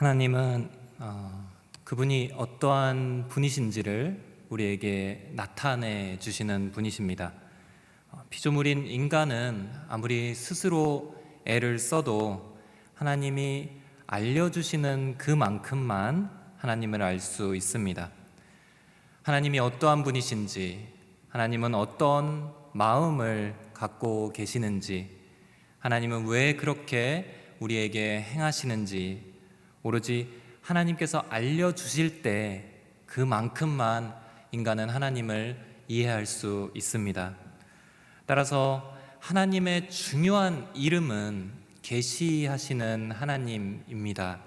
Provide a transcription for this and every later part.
하나님은 그분이 어떠한 분이신지를 우리에게 나타내 주시는 분이십니다. 피조물인 인간은 아무리 스스로 애를 써도 하나님이 알려주시는 그만큼만 하나님을 알 수 있습니다. 하나님이 어떠한 분이신지, 하나님은 어떤 마음을 갖고 계시는지, 하나님은 왜 그렇게 우리에게 행하시는지 오로지 하나님께서 알려주실 때 그만큼만 인간은 하나님을 이해할 수 있습니다. 따라서 하나님의 중요한 이름은 계시하시는 하나님입니다.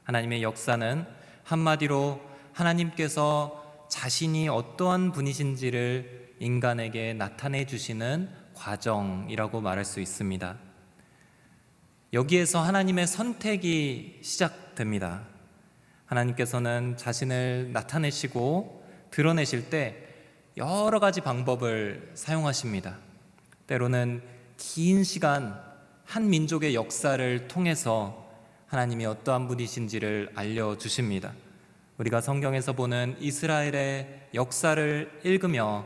하나님의 역사는 한마디로 하나님께서 자신이 어떠한 분이신지를 인간에게 나타내 주시는 과정이라고 말할 수 있습니다. 여기에서 하나님의 선택이 시작됩니다. 하나님께서는 자신을 나타내시고 드러내실 때 여러 가지 방법을 사용하십니다. 때로는 긴 시간 한 민족의 역사를 통해서 하나님이 어떠한 분이신지를 알려주십니다. 우리가 성경에서 보는 이스라엘의 역사를 읽으며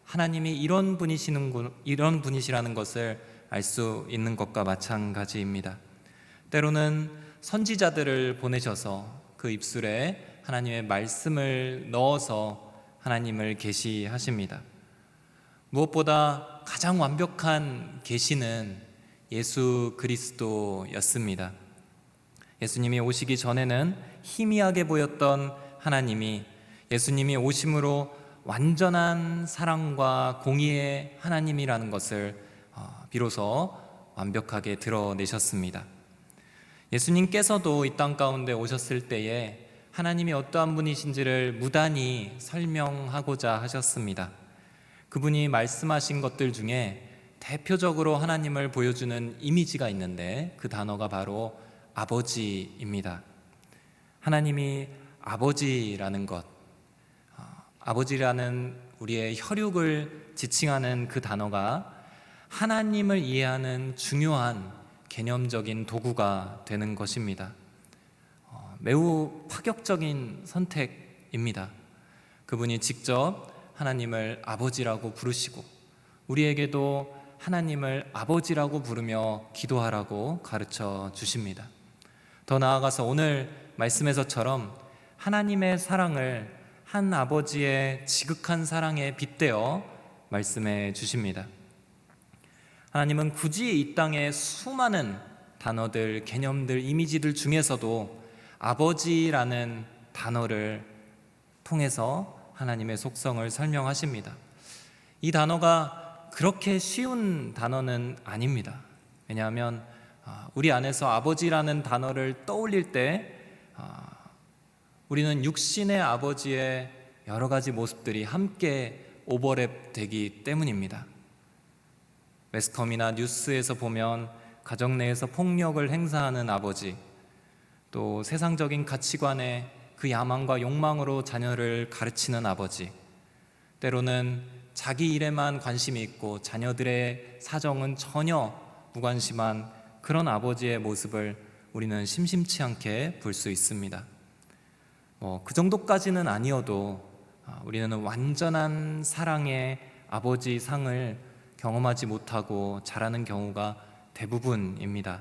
하나님이 이런 분이시라는 것을 알 수 있는 것과 마찬가지입니다. 때로는 선지자들을 보내셔서 그 입술에 하나님의 말씀을 넣어서 하나님을 계시하십니다. 무엇보다 가장 완벽한 계시는 예수 그리스도였습니다. 예수님이 오시기 전에는 희미하게 보였던 하나님이 예수님이 오심으로 완전한 사랑과 공의의 하나님이라는 것을 비로소 완벽하게 드러내셨습니다. 예수님께서도 이 땅 가운데 오셨을 때에 하나님이 어떠한 분이신지를 무단히 설명하고자 하셨습니다. 그분이 말씀하신 것들 중에 대표적으로 하나님을 보여주는 이미지가 있는데 그 단어가 바로 아버지입니다. 하나님이 아버지라는 것, 아버지라는 우리의 혈육을 지칭하는 그 단어가 하나님을 이해하는 중요한 개념적인 도구가 되는 것입니다. 매우 파격적인 선택입니다. 그분이 직접 하나님을 아버지라고 부르시고 우리에게도 하나님을 아버지라고 부르며 기도하라고 가르쳐 주십니다. 더 나아가서 오늘 말씀에서처럼 하나님의 사랑을 한 아버지의 지극한 사랑에 빗대어 말씀해 주십니다. 하나님은 굳이 이 땅의 수많은 단어들, 개념들, 이미지들 중에서도 아버지라는 단어를 통해서 하나님의 속성을 설명하십니다. 이 단어가 그렇게 쉬운 단어는 아닙니다. 왜냐하면 우리 안에서 아버지라는 단어를 떠올릴 때 우리는 육신의 아버지의 여러 가지 모습들이 함께 오버랩 되기 때문입니다. 매스컴이나 뉴스에서 보면 가정 내에서 폭력을 행사하는 아버지, 또 세상적인 가치관에 그 야망과 욕망으로 자녀를 가르치는 아버지, 때로는 자기 일에만 관심이 있고 자녀들의 사정은 전혀 무관심한 그런 아버지의 모습을 우리는 심심치 않게 볼 수 있습니다. 그 정도까지는 아니어도 우리는 완전한 사랑의 아버지 상을 경험하지 못하고 자라는 경우가 대부분입니다.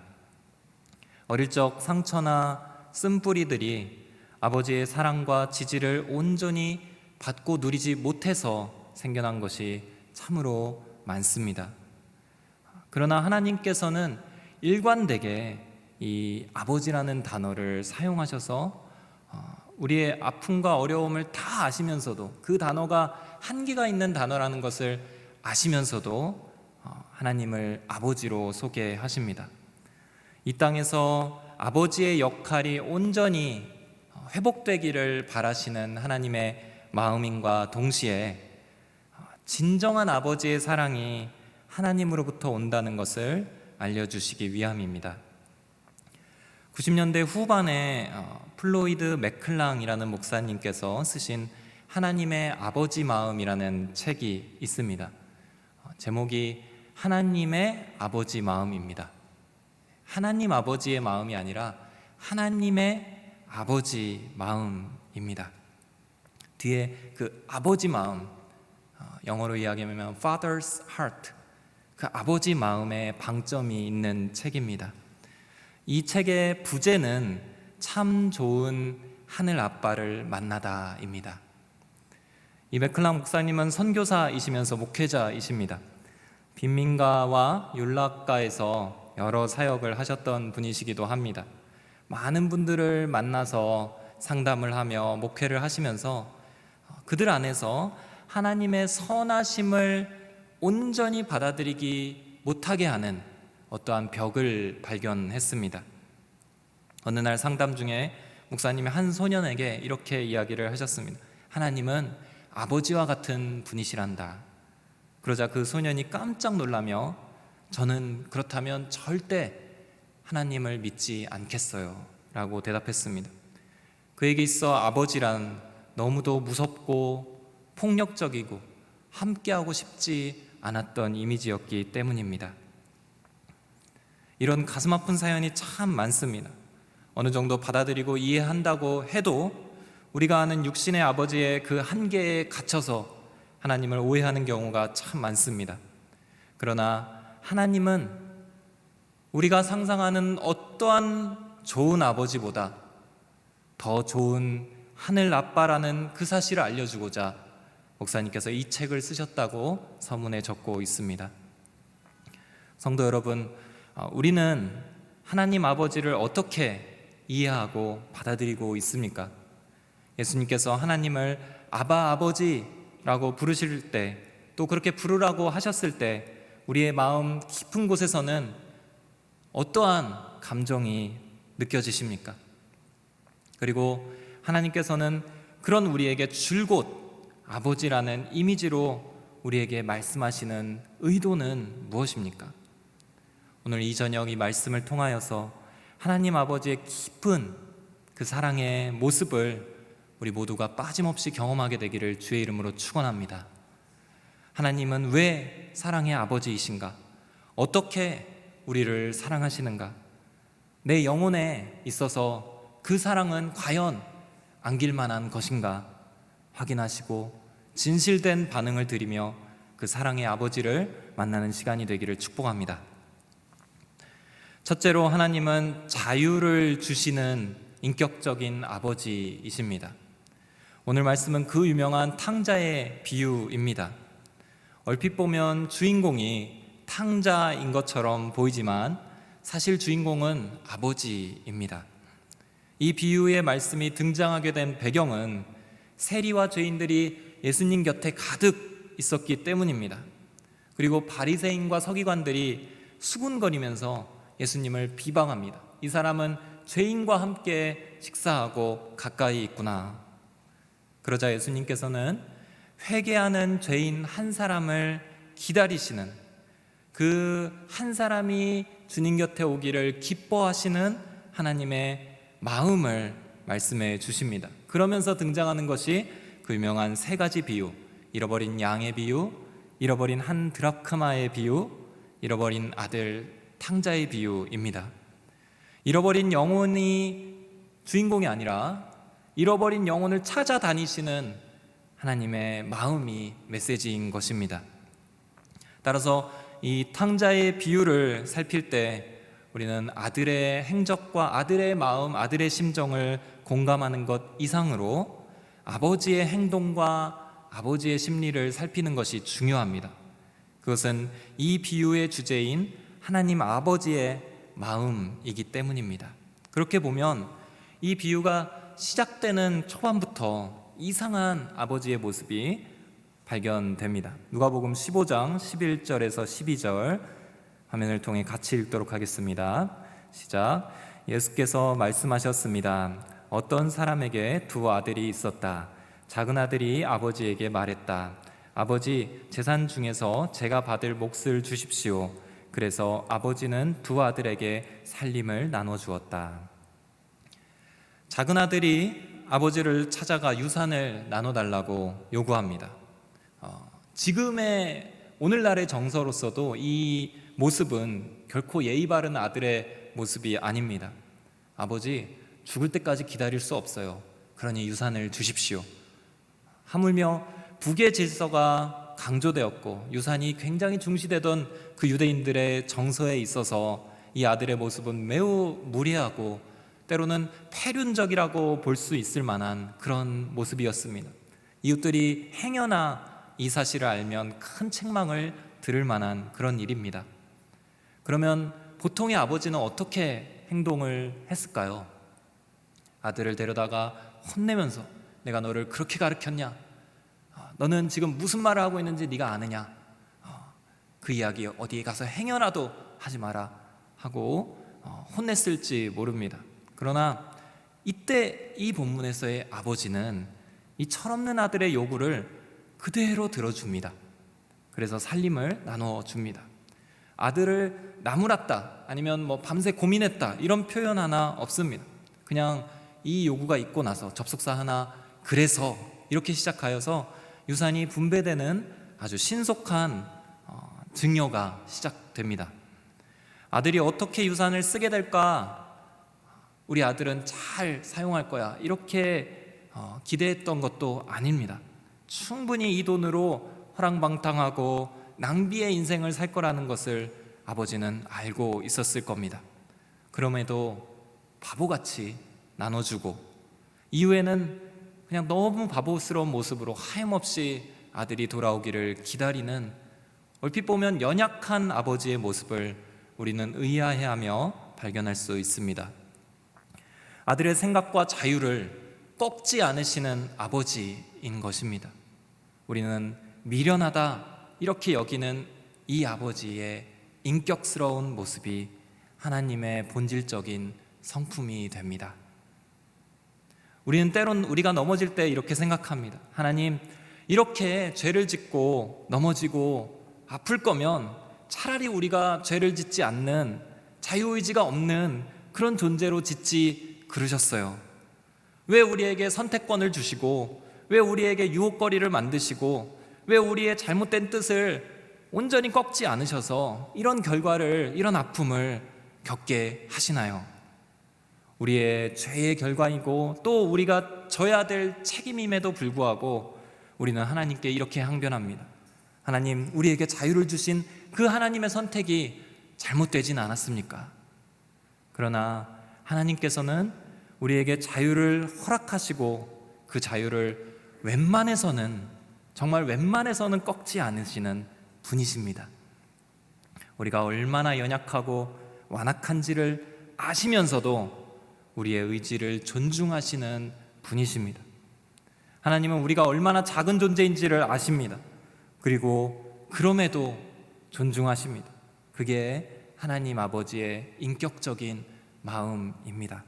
어릴 적 상처나 쓴뿌리들이 아버지의 사랑과 지지를 온전히 받고 누리지 못해서 생겨난 것이 참으로 많습니다. 그러나 하나님께서는 일관되게 이 아버지라는 단어를 사용하셔서 우리의 아픔과 어려움을 다 아시면서도 그 단어가 한계가 있는 단어라는 것을 아시면서도 하나님을 아버지로 소개하십니다. 이 땅에서 아버지의 역할이 온전히 회복되기를 바라시는 하나님의 마음인과 동시에 진정한 아버지의 사랑이 하나님으로부터 온다는 것을 알려주시기 위함입니다. 90년대 후반에 플로이드 맥클랑이라는 목사님께서 쓰신 하나님의 아버지 마음이라는 책이 있습니다. 제목이 하나님의 아버지 마음입니다. 하나님 아버지의 마음이 아니라 하나님의 아버지 마음입니다. 뒤에 그 아버지 마음, 영어로 이야기하면 Father's Heart, 그 아버지 마음에 방점이 있는 책입니다. 이 책의 부제는 참 좋은 하늘 아빠를 만나다입니다. 이 맥클랑 목사님은 선교사이시면서 목회자이십니다. 빈민가와 율락가에서 여러 사역을 하셨던 분이시기도 합니다. 많은 분들을 만나서 상담을 하며 목회를 하시면서 그들 안에서 하나님의 선하심을 온전히 받아들이기 못하게 하는 어떠한 벽을 발견했습니다. 어느 날 상담 중에 목사님이 한 소년에게 이렇게 이야기를 하셨습니다. 하나님은 아버지와 같은 분이시란다. 그러자 그 소년이 깜짝 놀라며 저는 그렇다면 절대 하나님을 믿지 않겠어요 라고 대답했습니다. 그에게 있어 아버지란 너무도 무섭고 폭력적이고 함께하고 싶지 않았던 이미지였기 때문입니다. 이런 가슴 아픈 사연이 참 많습니다. 어느 정도 받아들이고 이해한다고 해도 우리가 아는 육신의 아버지의 그 한계에 갇혀서 하나님을 오해하는 경우가 참 많습니다. 그러나 하나님은 우리가 상상하는 어떠한 좋은 아버지보다 더 좋은 하늘 아빠라는 그 사실을 알려주고자 목사님께서 이 책을 쓰셨다고 서문에 적고 있습니다. 성도 여러분, 우리는 하나님 아버지를 어떻게 이해하고 받아들이고 있습니까? 예수님께서 하나님을 아바 아버지라고 부르실 때, 또 그렇게 부르라고 하셨을 때 우리의 마음 깊은 곳에서는 어떠한 감정이 느껴지십니까? 그리고 하나님께서는 그런 우리에게 줄곧 아버지라는 이미지로 우리에게 말씀하시는 의도는 무엇입니까? 오늘 이 저녁 이 말씀을 통하여서 하나님 아버지의 깊은 그 사랑의 모습을 우리 모두가 빠짐없이 경험하게 되기를 주의 이름으로 축원합니다. 하나님은 왜 사랑의 아버지이신가? 어떻게 우리를 사랑하시는가? 내 영혼에 있어서 그 사랑은 과연 안길 만한 것인가 확인하시고 진실된 반응을 드리며 그 사랑의 아버지를 만나는 시간이 되기를 축복합니다. 첫째로 하나님은 자유를 주시는 인격적인 아버지이십니다. 오늘 말씀은 그 유명한 탕자의 비유입니다. 얼핏 보면 주인공이 탕자인 것처럼 보이지만 사실 주인공은 아버지입니다. 이 비유의 말씀이 등장하게 된 배경은 세리와 죄인들이 예수님 곁에 가득 있었기 때문입니다. 그리고 바리새인과 서기관들이 수군거리면서 예수님을 비방합니다. 이 사람은 죄인과 함께 식사하고 가까이 있구나. 그러자 예수님께서는 회개하는 죄인 한 사람을 기다리시는, 그 한 사람이 주님 곁에 오기를 기뻐하시는 하나님의 마음을 말씀해 주십니다. 그러면서 등장하는 것이 그 유명한 세 가지 비유, 잃어버린 양의 비유, 잃어버린 한 드라크마의 비유, 잃어버린 아들 탕자의 비유입니다. 잃어버린 영혼이 주인공이 아니라 잃어버린 영혼을 찾아다니시는 하나님의 마음이 메시지인 것입니다. 따라서 이 탕자의 비유를 살필 때 우리는 아들의 행적과 아들의 마음, 아들의 심정을 공감하는 것 이상으로 아버지의 행동과 아버지의 심리를 살피는 것이 중요합니다. 그것은 이 비유의 주제인 하나님 아버지의 마음이기 때문입니다. 그렇게 보면 이 비유가 시작되는 초반부터 이상한 아버지의 모습이 발견됩니다. 누가복음 15장 11절에서 12절 화면을 통해 같이 읽도록 하겠습니다. 시작. 예수께서 말씀하셨습니다. 어떤 사람에게 두 아들이 있었다. 작은 아들이 아버지에게 말했다. 아버지, 재산 중에서 제가 받을 몫을 주십시오. 그래서 아버지는 두 아들에게 살림을 나눠주었다. 작은 아들이 아버지를 찾아가 유산을 나눠달라고 요구합니다. 지금의 오늘날의 정서로서도 이 모습은 결코 예의 바른 아들의 모습이 아닙니다. 아버지, 죽을 때까지 기다릴 수 없어요. 그러니 유산을 주십시오. 하물며 북의 질서가 강조되었고 유산이 굉장히 중시되던 그 유대인들의 정서에 있어서 이 아들의 모습은 매우 무례하고 때로는 패륜적이라고 볼 수 있을 만한 그런 모습이었습니다. 이웃들이 행여나 이 사실을 알면 큰 책망을 들을 만한 그런 일입니다. 그러면 보통의 아버지는 어떻게 행동을 했을까요? 아들을 데려다가 혼내면서 내가 너를 그렇게 가르쳤냐? 너는 지금 무슨 말을 하고 있는지 네가 아느냐? 그 이야기 어디에 가서 행여라도 하지 마라 하고 혼냈을지 모릅니다. 그러나 이때 이 본문에서의 아버지는 이 철없는 아들의 요구를 그대로 들어줍니다. 그래서 살림을 나눠줍니다. 아들을 나무랐다 아니면 밤새 고민했다 이런 표현 하나 없습니다. 그냥 이 요구가 있고 나서 접속사 하나 그래서 이렇게 시작하여서 유산이 분배되는 아주 신속한 증여가 시작됩니다. 아들이 어떻게 유산을 쓰게 될까? 우리 아들은 잘 사용할 거야 이렇게 기대했던 것도 아닙니다. 충분히 이 돈으로 허랑방탕하고 낭비의 인생을 살 거라는 것을 아버지는 알고 있었을 겁니다. 그럼에도 바보같이 나눠주고 이후에는 그냥 너무 바보스러운 모습으로 하염없이 아들이 돌아오기를 기다리는 얼핏 보면 연약한 아버지의 모습을 우리는 의아해하며 발견할 수 있습니다. 아들의 생각과 자유를 꺾지 않으시는 아버지인 것입니다. 우리는 미련하다 이렇게 여기는 이 아버지의 인격스러운 모습이 하나님의 본질적인 성품이 됩니다. 우리는 때론 우리가 넘어질 때 이렇게 생각합니다. 하나님, 이렇게 죄를 짓고 넘어지고 아플 거면 차라리 우리가 죄를 짓지 않는 자유의지가 없는 그런 존재로 짓지 그러셨어요. 왜 우리에게 선택권을 주시고 왜 우리에게 유혹거리를 만드시고 왜 우리의 잘못된 뜻을 온전히 꺾지 않으셔서 이런 결과를, 이런 아픔을 겪게 하시나요? 우리의 죄의 결과이고 또 우리가 져야 될 책임임에도 불구하고 우리는 하나님께 이렇게 항변합니다. 하나님, 우리에게 자유를 주신 그 하나님의 선택이 잘못되진 않았습니까? 그러나 하나님께서는 우리에게 자유를 허락하시고 그 자유를 정말 웬만해서는 꺾지 않으시는 분이십니다. 우리가 얼마나 연약하고 완악한지를 아시면서도 우리의 의지를 존중하시는 분이십니다. 하나님은 우리가 얼마나 작은 존재인지를 아십니다. 그리고 그럼에도 존중하십니다. 그게 하나님 아버지의 인격적인 마음입니다.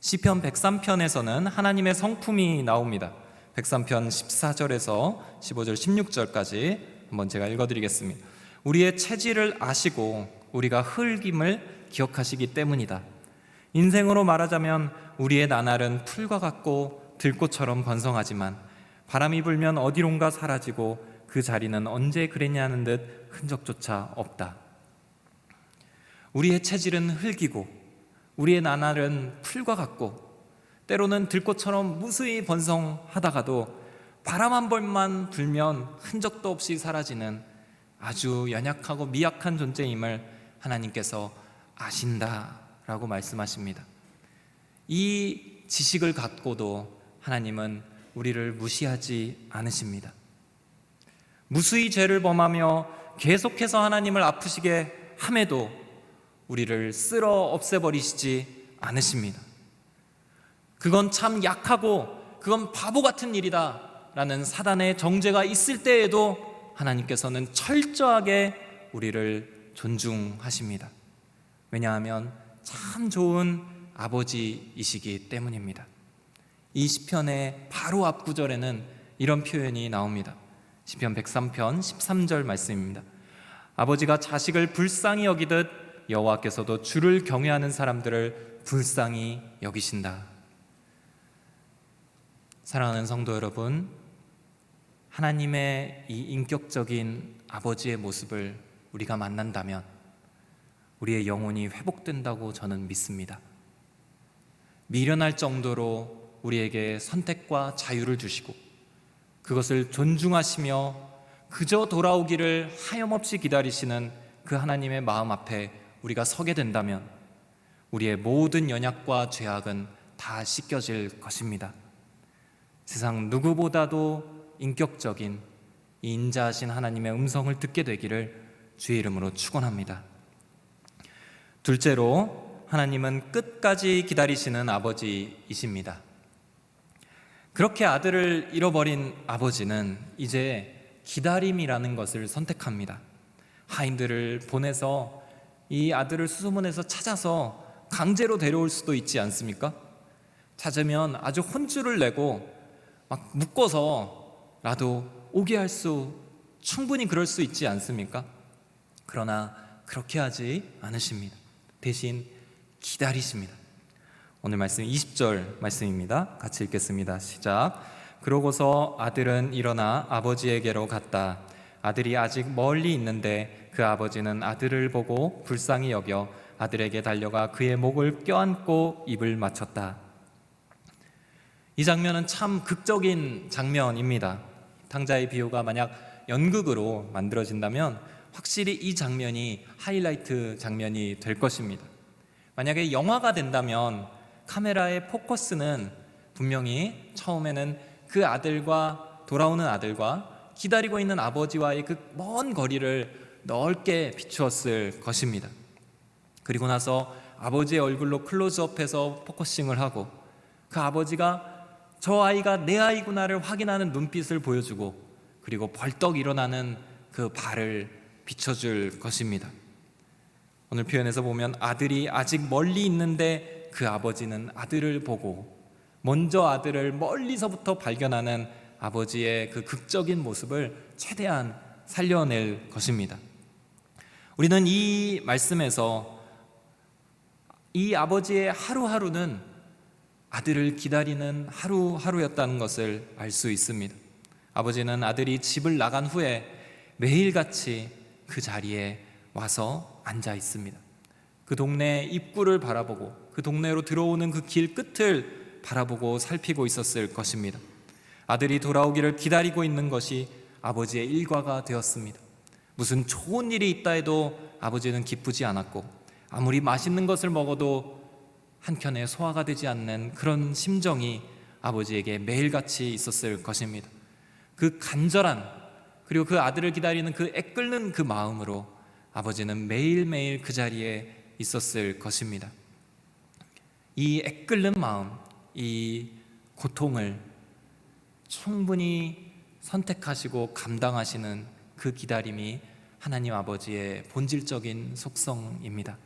시편 103편에서는 하나님의 성품이 나옵니다. 103편 14절에서 15절 16절까지 한번 제가 읽어드리겠습니다. 우리의 체질을 아시고 우리가 흙임을 기억하시기 때문이다. 인생으로 말하자면 우리의 나날은 풀과 같고 들꽃처럼 번성하지만 바람이 불면 어디론가 사라지고 그 자리는 언제 그랬냐는 듯 흔적조차 없다. 우리의 체질은 흙이고 우리의 나날은 풀과 같고 때로는 들꽃처럼 무수히 번성하다가도 바람 한 벌만 불면 흔적도 없이 사라지는 아주 연약하고 미약한 존재임을 하나님께서 아신다라고 말씀하십니다. 이 지식을 갖고도 하나님은 우리를 무시하지 않으십니다. 무수히 죄를 범하며 계속해서 하나님을 아프시게 함에도 우리를 쓸어 없애버리시지 않으십니다. 그건 참 약하고 그건 바보 같은 일이다 라는 사단의 정죄가 있을 때에도 하나님께서는 철저하게 우리를 존중하십니다. 왜냐하면 참 좋은 아버지이시기 때문입니다. 이 시편의 바로 앞 구절에는 이런 표현이 나옵니다. 시편 103편 13절 말씀입니다. 아버지가 자식을 불쌍히 여기듯 여호와께서도 주를 경외하는 사람들을 불쌍히 여기신다. 사랑하는 성도 여러분, 하나님의 이 인격적인 아버지의 모습을 우리가 만난다면 우리의 영혼이 회복된다고 저는 믿습니다. 미련할 정도로 우리에게 선택과 자유를 주시고 그것을 존중하시며 그저 돌아오기를 하염없이 기다리시는 그 하나님의 마음 앞에 우리가 서게 된다면 우리의 모든 연약과 죄악은 다 씻겨질 것입니다. 세상 누구보다도 인격적인 이 인자하신 하나님의 음성을 듣게 되기를 주의 이름으로 축원합니다. 둘째로, 하나님은 끝까지 기다리시는 아버지이십니다. 그렇게 아들을 잃어버린 아버지는 이제 기다림이라는 것을 선택합니다. 하인들을 보내서 이 아들을 수소문해서 찾아서 강제로 데려올 수도 있지 않습니까? 찾으면 아주 혼쭐을 내고 막 묶어서라도 오게 할 수, 충분히 그럴 수 있지 않습니까? 그러나 그렇게 하지 않으십니다. 대신 기다리십니다. 오늘 말씀 20절 말씀입니다. 같이 읽겠습니다. 시작. 그러고서 아들은 일어나 아버지에게로 갔다. 아들이 아직 멀리 있는데 그 아버지는 아들을 보고 불쌍히 여겨 아들에게 달려가 그의 목을 껴안고 입을 맞췄다. 이 장면은 참 극적인 장면입니다. 탕자의 비유가 만약 연극으로 만들어진다면 확실히 이 장면이 하이라이트 장면이 될 것입니다. 만약에 영화가 된다면 카메라의 포커스는 분명히 처음에는 그 아들과 돌아오는 아들과 기다리고 있는 아버지와의 그 먼 거리를 넓게 비추었을 것입니다. 그리고 나서 아버지의 얼굴로 클로즈업해서 포커싱을 하고 그 아버지가 저 아이가 내 아이구나를 확인하는 눈빛을 보여주고 그리고 벌떡 일어나는 그 발을 비춰줄 것입니다. 오늘 표현에서 보면 아들이 아직 멀리 있는데 그 아버지는 아들을 보고 먼저 아들을 멀리서부터 발견하는 아버지의 그 극적인 모습을 최대한 살려낼 것입니다. 우리는 이 말씀에서 이 아버지의 하루하루는 아들을 기다리는 하루하루였다는 것을 알 수 있습니다. 아버지는 아들이 집을 나간 후에 매일같이 그 자리에 와서 앉아 있습니다. 그 동네 입구를 바라보고 그 동네로 들어오는 그 길 끝을 바라보고 살피고 있었을 것입니다. 아들이 돌아오기를 기다리고 있는 것이 아버지의 일과가 되었습니다. 무슨 좋은 일이 있다 해도 아버지는 기쁘지 않았고 아무리 맛있는 것을 먹어도 한켠에 소화가 되지 않는 그런 심정이 아버지에게 매일같이 있었을 것입니다. 그 간절한 그리고 그 아들을 기다리는 그 애끓는 그 마음으로 아버지는 매일매일 그 자리에 있었을 것입니다. 이 애끓는 마음, 이 고통을 충분히 선택하시고 감당하시는 그 기다림이 하나님 아버지의 본질적인 속성입니다.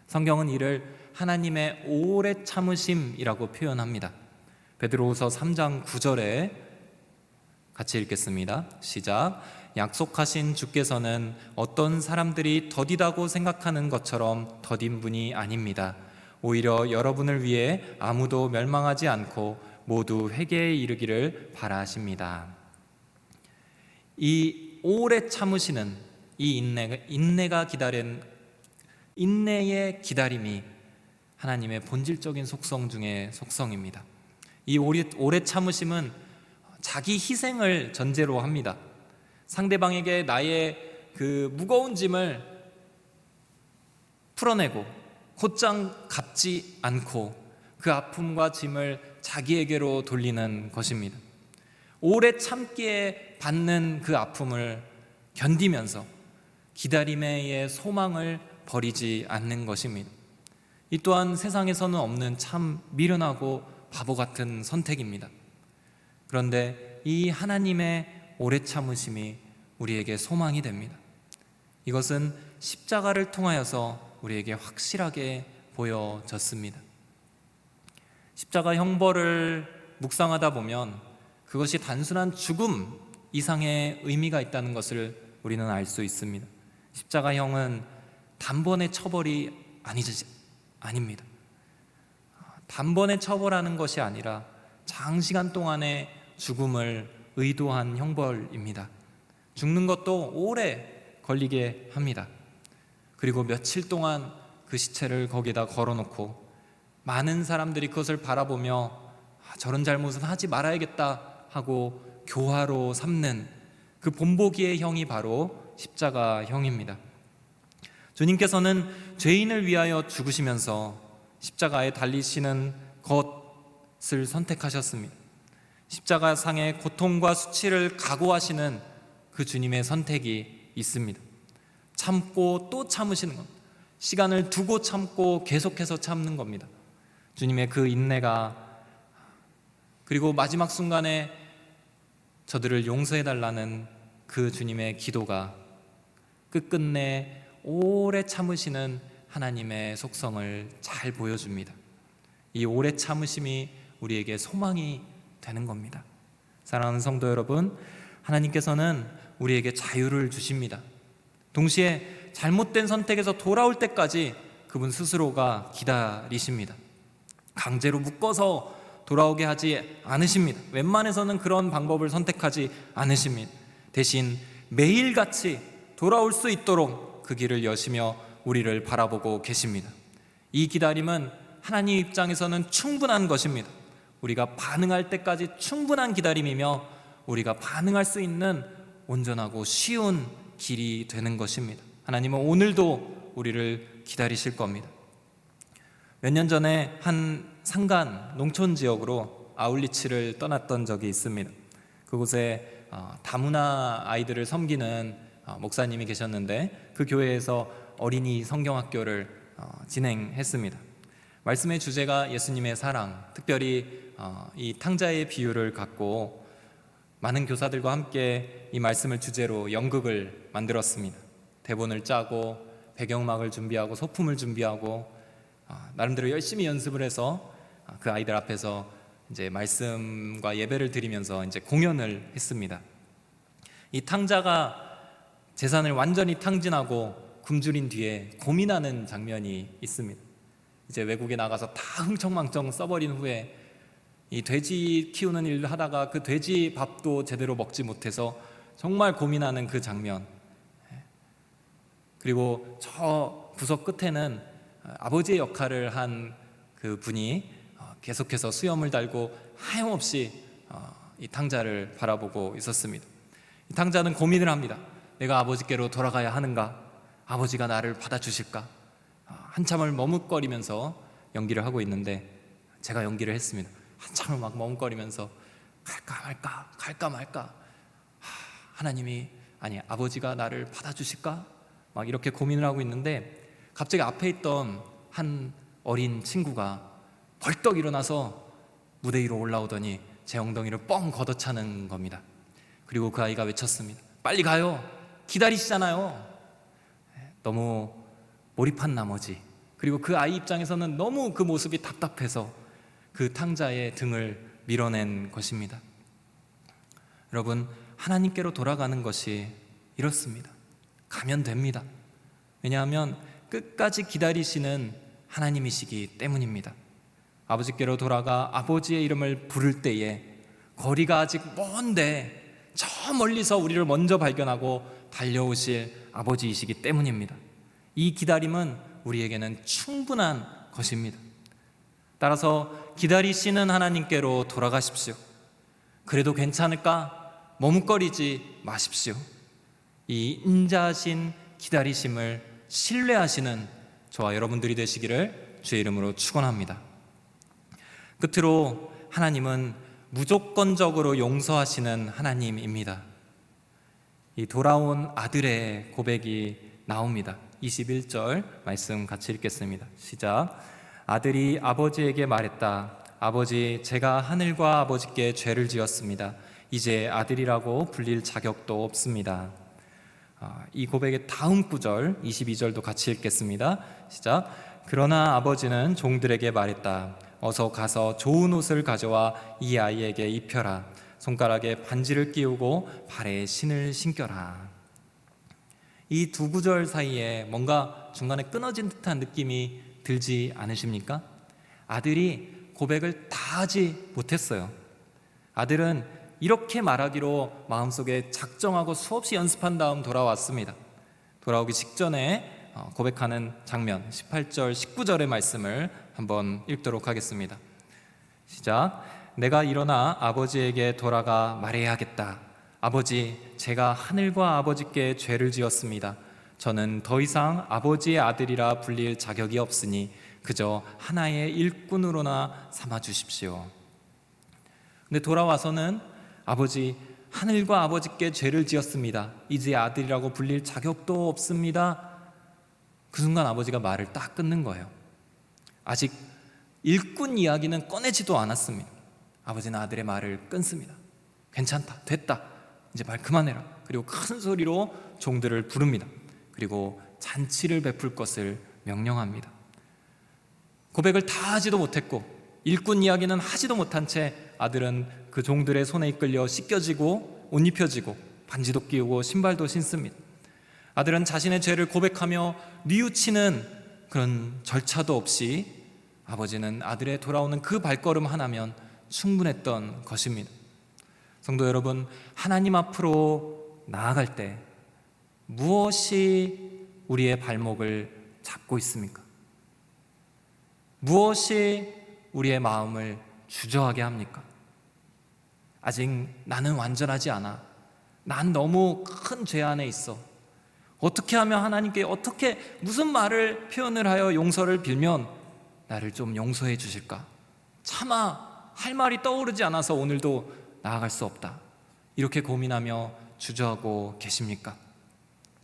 성경은 이를 하나님의 오래 참으심이라고 표현합니다. 베드로후서 3장 9절에 같이 읽겠습니다. 시작. 약속하신 주께서는 어떤 사람들이 더디다고 생각하는 것처럼 더딘 분이 아닙니다. 오히려 여러분을 위해 아무도 멸망하지 않고 모두 회개에 이르기를 바라십니다. 이 오래 참으시는 이 인내가 기다린 인내의 기다림이 하나님의 본질적인 속성 중의 속성입니다. 이 오래 참으심은 자기 희생을 전제로 합니다. 상대방에게 나의 그 무거운 짐을 풀어내고 곧장 갚지 않고 그 아픔과 짐을 자기에게로 돌리는 것입니다. 오래 참기에 받는 그 아픔을 견디면서 기다림의 소망을 버리지 않는 것입니다. 이 또한 세상에서는 없는 참 미련하고 바보 같은 선택입니다. 그런데 이 하나님의 오래 참으심이 우리에게 소망이 됩니다. 이것은 십자가를 통하여서 우리에게 확실하게 보여졌습니다. 십자가 형벌을 묵상하다 보면 그것이 단순한 죽음 이상의 의미가 있다는 것을 우리는 알 수 있습니다. 십자가형은 단번에 처벌이 아닙니다. 단번에 처벌하는 것이 아니라 장시간 동안의 죽음을 의도한 형벌입니다. 죽는 것도 오래 걸리게 합니다. 그리고 며칠 동안 그 시체를 거기다 걸어놓고 많은 사람들이 그것을 바라보며 저런 잘못은 하지 말아야겠다 하고 교화로 삼는 그 본보기의 형이 바로 십자가형입니다. 주님께서는 죄인을 위하여 죽으시면서 십자가에 달리시는 것을 선택하셨습니다. 십자가상의 고통과 수치를 각오하시는 그 주님의 선택이 있습니다. 참고 또 참으시는 겁니다. 시간을 두고 참고 계속해서 참는 겁니다. 주님의 그 인내가, 그리고 마지막 순간에 저들을 용서해달라는 그 주님의 기도가 끝끝내 오래 참으시는 하나님의 속성을 잘 보여줍니다. 이 오래 참으심이 우리에게 소망이 되는 겁니다. 사랑하는 성도 여러분, 하나님께서는 우리에게 자유를 주십니다. 동시에 잘못된 선택에서 돌아올 때까지 그분 스스로가 기다리십니다. 강제로 묶어서 돌아오게 하지 않으십니다. 웬만해서는 그런 방법을 선택하지 않으십니다. 대신 매일같이 돌아올 수 있도록 그 길을 여시며 우리를 바라보고 계십니다. 이 기다림은 하나님 입장에서는 충분한 것입니다. 우리가 반응할 때까지 충분한 기다림이며 우리가 반응할 수 있는 온전하고 쉬운 길이 되는 것입니다. 하나님은 오늘도 우리를 기다리실 겁니다. 몇 년 전에 한 산간 농촌 지역으로 아울리치를 떠났던 적이 있습니다. 그곳에 다문화 아이들을 섬기는 목사님이 계셨는데 그 교회에서 어린이 성경학교를 진행했습니다. 말씀의 주제가 예수님의 사랑, 특별히 이 탕자의 비유를 갖고 많은 교사들과 함께 이 말씀을 주제로 연극을 만들었습니다. 대본을 짜고 배경음악을 준비하고 소품을 준비하고 나름대로 열심히 연습을 해서 그 아이들 앞에서 이제 말씀과 예배를 드리면서 이제 공연을 했습니다. 이 탕자가 재산을 완전히 탕진하고 굶주린 뒤에 고민하는 장면이 있습니다. 이제 외국에 나가서 다 흥청망청 써버린 후에 이 돼지 키우는 일을 하다가 그 돼지 밥도 제대로 먹지 못해서 정말 고민하는 그 장면, 그리고 저 구석 끝에는 아버지의 역할을 한 그 분이 계속해서 수염을 달고 하염없이 이 탕자를 바라보고 있었습니다. 이 탕자는 고민을 합니다. 내가 아버지께로 돌아가야 하는가? 아버지가 나를 받아주실까? 한참을 머뭇거리면서 연기를 하고 있는데 제가 연기를 했습니다. 한참을 막 머뭇거리면서 갈까 말까. 하나님이, 아니 아버지가 나를 받아주실까? 막 이렇게 고민을 하고 있는데 갑자기 앞에 있던 한 어린 친구가 벌떡 일어나서 무대 위로 올라오더니 제 엉덩이를 뻥 걷어차는 겁니다. 그리고 그 아이가 외쳤습니다. 빨리 가요. 기다리시잖아요. 너무 몰입한 나머지, 그리고 그 아이 입장에서는 너무 그 모습이 답답해서 그 탕자의 등을 밀어낸 것입니다. 여러분, 하나님께로 돌아가는 것이 이렇습니다. 가면 됩니다. 왜냐하면 끝까지 기다리시는 하나님이시기 때문입니다. 아버지께로 돌아가 아버지의 이름을 부를 때에 거리가 아직 먼데 저 멀리서 우리를 먼저 발견하고 달려오실 아버지이시기 때문입니다. 이 기다림은 우리에게는 충분한 것입니다. 따라서 기다리시는 하나님께로 돌아가십시오. 그래도 괜찮을까? 머뭇거리지 마십시오. 이 인자하신 기다리심을 신뢰하시는 저와 여러분들이 되시기를 주의 이름으로 축원합니다. 끝으로 하나님은 무조건적으로 용서하시는 하나님입니다. 이 돌아온 아들의 고백이 나옵니다. 21절 말씀 같이 읽겠습니다. 시작. 아들이 아버지에게 말했다. 아버지, 제가 하늘과 아버지께 죄를 지었습니다. 이제 아들이라고 불릴 자격도 없습니다. 이 고백의 다음 구절 22절도 같이 읽겠습니다. 시작. 그러나 아버지는 종들에게 말했다. 어서 가서 좋은 옷을 가져와 이 아이에게 입혀라. 손가락에 반지를 끼우고 발에 신을 신겨라. 이 두 구절 사이에 뭔가 중간에 끊어진 듯한 느낌이 들지 않으십니까? 아들이 고백을 다 하지 못했어요. 아들은 이렇게 말하기로 마음속에 작정하고 수없이 연습한 다음 돌아왔습니다. 돌아오기 직전에 고백하는 장면 18절 19절의 말씀을 한번 읽도록 하겠습니다. 시작. 내가 일어나 아버지에게 돌아가 말해야겠다. 아버지, 제가 하늘과 아버지께 죄를 지었습니다. 저는 더 이상 아버지의 아들이라 불릴 자격이 없으니 그저 하나의 일꾼으로나 삼아 주십시오. 근데 돌아와서는 아버지, 하늘과 아버지께 죄를 지었습니다. 이제 아들이라고 불릴 자격도 없습니다. 그 순간 아버지가 말을 딱 끊는 거예요. 아직 일꾼 이야기는 꺼내지도 않았습니다. 아버지는 아들의 말을 끊습니다. 괜찮다, 됐다, 이제 말 그만해라. 그리고 큰 소리로 종들을 부릅니다. 그리고 잔치를 베풀 것을 명령합니다. 고백을 다 하지도 못했고 일꾼 이야기는 하지도 못한 채 아들은 그 종들의 손에 이끌려 씻겨지고 옷 입혀지고 반지도 끼우고 신발도 신습니다. 아들은 자신의 죄를 고백하며 뉘우치는 그런 절차도 없이 아버지는 아들의 돌아오는 그 발걸음 하나면 충분했던 것입니다. 성도 여러분, 하나님 앞으로 나아갈 때 무엇이 우리의 발목을 잡고 있습니까? 무엇이 우리의 마음을 주저하게 합니까? 아직 나는 완전하지 않아. 난 너무 큰 죄 안에 있어. 어떻게 하면 하나님께 무슨 말을 표현을 하여 용서를 빌면 나를 좀 용서해 주실까? 차마 할 말이 떠오르지 않아서 오늘도 나아갈 수 없다. 이렇게 고민하며 주저하고 계십니까?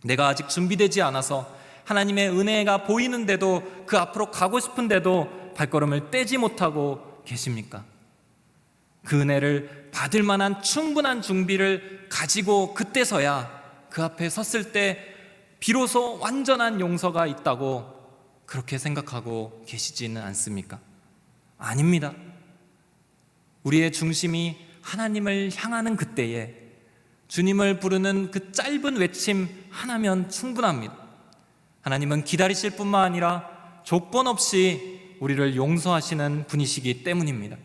내가 아직 준비되지 않아서 하나님의 은혜가 보이는데도 그 앞으로 가고 싶은데도 발걸음을 떼지 못하고 계십니까? 그 은혜를 받을 만한 충분한 준비를 가지고 그때서야 그 앞에 섰을 때 비로소 완전한 용서가 있다고 그렇게 생각하고 계시지는 않습니까? 아닙니다. 우리의 중심이 하나님을 향하는 그때에 주님을 부르는 그 짧은 외침 하나면 충분합니다. 하나님은 기다리실 뿐만 아니라 조건 없이 우리를 용서하시는 분이시기 때문입니다.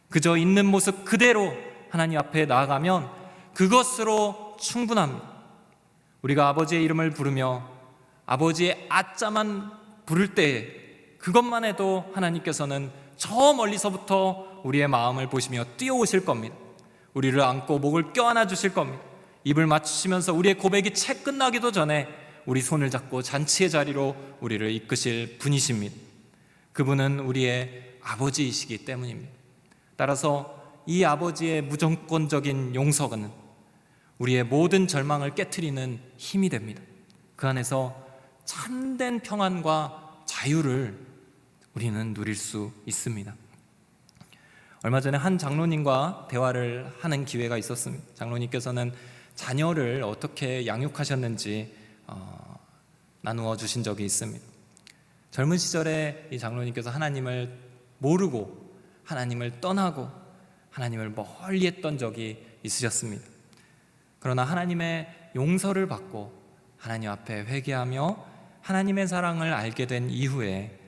그저 있는 모습 그대로 하나님 앞에 나아가면 그것으로 충분합니다. 우리가 아버지의 이름을 부르며 아버지의 아자만 부를 때 그것만 해도 하나님께서는 저 멀리서부터 우리의 마음을 보시며 뛰어오실 겁니다. 우리를 안고 목을 껴안아 주실 겁니다. 입을 맞추시면서 우리의 고백이 채 끝나기도 전에 우리 손을 잡고 잔치의 자리로 우리를 이끄실 분이십니다. 그분은 우리의 아버지이시기 때문입니다. 따라서 이 아버지의 무조건적인 용서는 우리의 모든 절망을 깨트리는 힘이 됩니다. 그 안에서 참된 평안과 자유를 우리는 누릴 수 있습니다. 얼마 전에 한 장로님과 대화를 하는 기회가 있었습니다. 장로님께서는 자녀를 어떻게 양육하셨는지 나누어 주신 적이 있습니다. 젊은 시절에 이 장로님께서 하나님을 모르고 하나님을 떠나고 하나님을 멀리 했던 적이 있으셨습니다. 그러나 하나님의 용서를 받고 하나님 앞에 회개하며 하나님의 사랑을 알게 된 이후에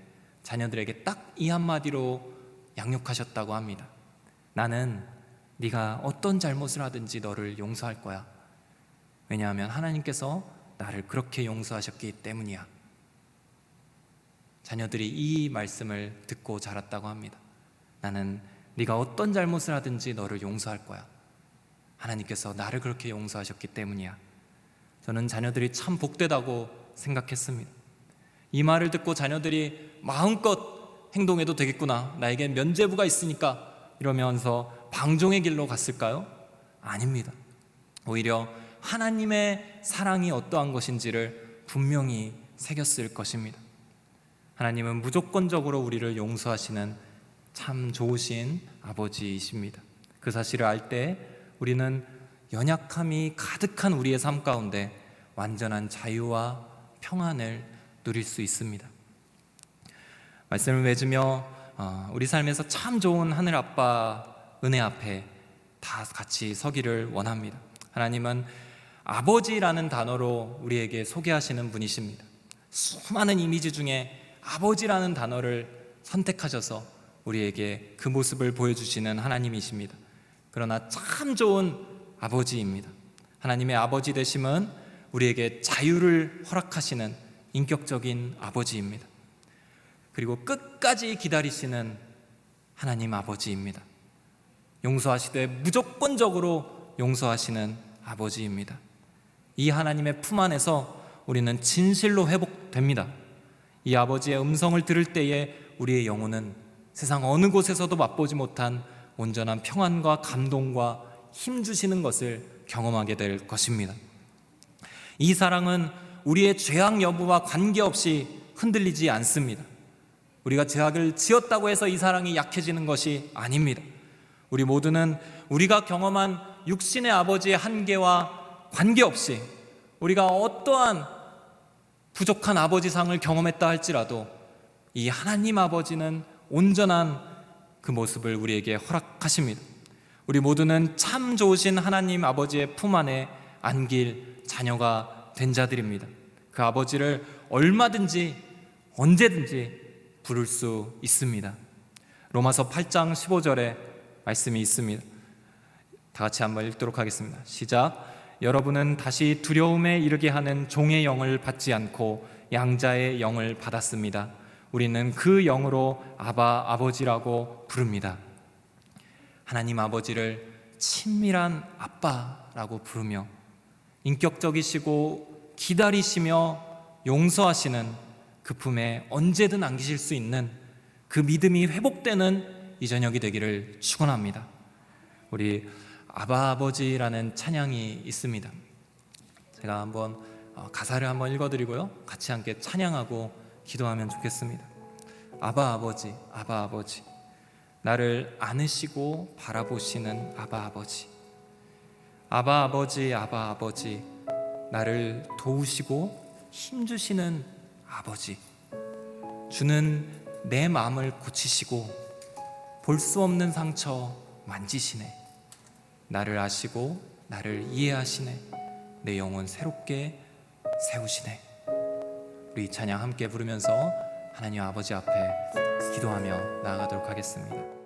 자녀들에게 딱 이 한마디로 양육하셨다고 합니다. 나는 네가 어떤 잘못을 하든지 너를 용서할 거야. 왜냐하면 하나님께서 나를 그렇게 용서하셨기 때문이야. 자녀들이 이 말씀을 듣고 자랐다고 합니다. 나는 네가 어떤 잘못을 하든지 너를 용서할 거야. 하나님께서 나를 그렇게 용서하셨기 때문이야. 저는 자녀들이 참 복되다고 생각했습니다. 이 말을 듣고 자녀들이 마음껏 행동해도 되겠구나, 나에겐 면죄부가 있으니까 이러면서 방종의 길로 갔을까요? 아닙니다. 오히려 하나님의 사랑이 어떠한 것인지를 분명히 새겼을 것입니다. 하나님은 무조건적으로 우리를 용서하시는 참 좋으신 아버지이십니다. 그 사실을 알 때 우리는 연약함이 가득한 우리의 삶 가운데 완전한 자유와 평안을 누릴 수 있습니다. 말씀을 맺으며 우리 삶에서 참 좋은 하늘 아빠 은혜 앞에 다 같이 서기를 원합니다. 하나님은 아버지라는 단어로 우리에게 소개하시는 분이십니다. 수많은 이미지 중에 아버지라는 단어를 선택하셔서 우리에게 그 모습을 보여주시는 하나님이십니다. 그러나 참 좋은 아버지입니다. 하나님의 아버지 되심은 우리에게 자유를 허락하시는 인격적인 아버지입니다. 그리고 끝까지 기다리시는 하나님 아버지입니다. 용서하시되 무조건적으로 용서하시는 아버지입니다. 이 하나님의 품 안에서 우리는 진실로 회복됩니다. 이 아버지의 음성을 들을 때에 우리의 영혼은 세상 어느 곳에서도 맛보지 못한 온전한 평안과 감동과 힘 주시는 것을 경험하게 될 것입니다. 이 사랑은 우리의 죄악 여부와 관계없이 흔들리지 않습니다. 우리가 죄악을 지었다고 해서 이 사랑이 약해지는 것이 아닙니다. 우리 모두는 우리가 경험한 육신의 아버지의 한계와 관계없이 우리가 어떠한 부족한 아버지상을 경험했다 할지라도 이 하나님 아버지는 온전한 그 모습을 우리에게 허락하십니다. 우리 모두는 참 좋으신 하나님 아버지의 품 안에 안길 자녀가 된 자들입니다. 그 아버지를 얼마든지 언제든지 부를 수 있습니다. 로마서 8장 15절에 말씀이 있습니다. 다 같이 한번 읽도록 하겠습니다. 시작. 여러분은 다시 두려움에 이르게 하는 종의 영을 받지 않고 양자의 영을 받았습니다. 우리는 그 영으로 아바 아버지라고 부릅니다. 하나님 아버지를 친밀한 아빠라고 부르며 인격적이시고 기다리시며 용서하시는 그 품에 언제든 안기실 수 있는 그 믿음이 회복되는 이 저녁이 되기를 축원합니다. 우리 아바 아버지라는 찬양이 있습니다. 제가 한번 가사를 한번 읽어드리고요, 같이 함께 찬양하고 기도하면 좋겠습니다. 아바 아버지, 아바 아버지, 나를 안으시고 바라보시는 아바 아버지, 아바 아버지, 아바 아버지, 나를 도우시고 힘주시는 아버지, 주는 내 마음을 고치시고 볼 수 없는 상처 만지시네. 나를 아시고 나를 이해하시네. 내 영혼 새롭게 세우시네. 우리 찬양 함께 부르면서 하나님 아버지 앞에 기도하며 나아가도록 하겠습니다.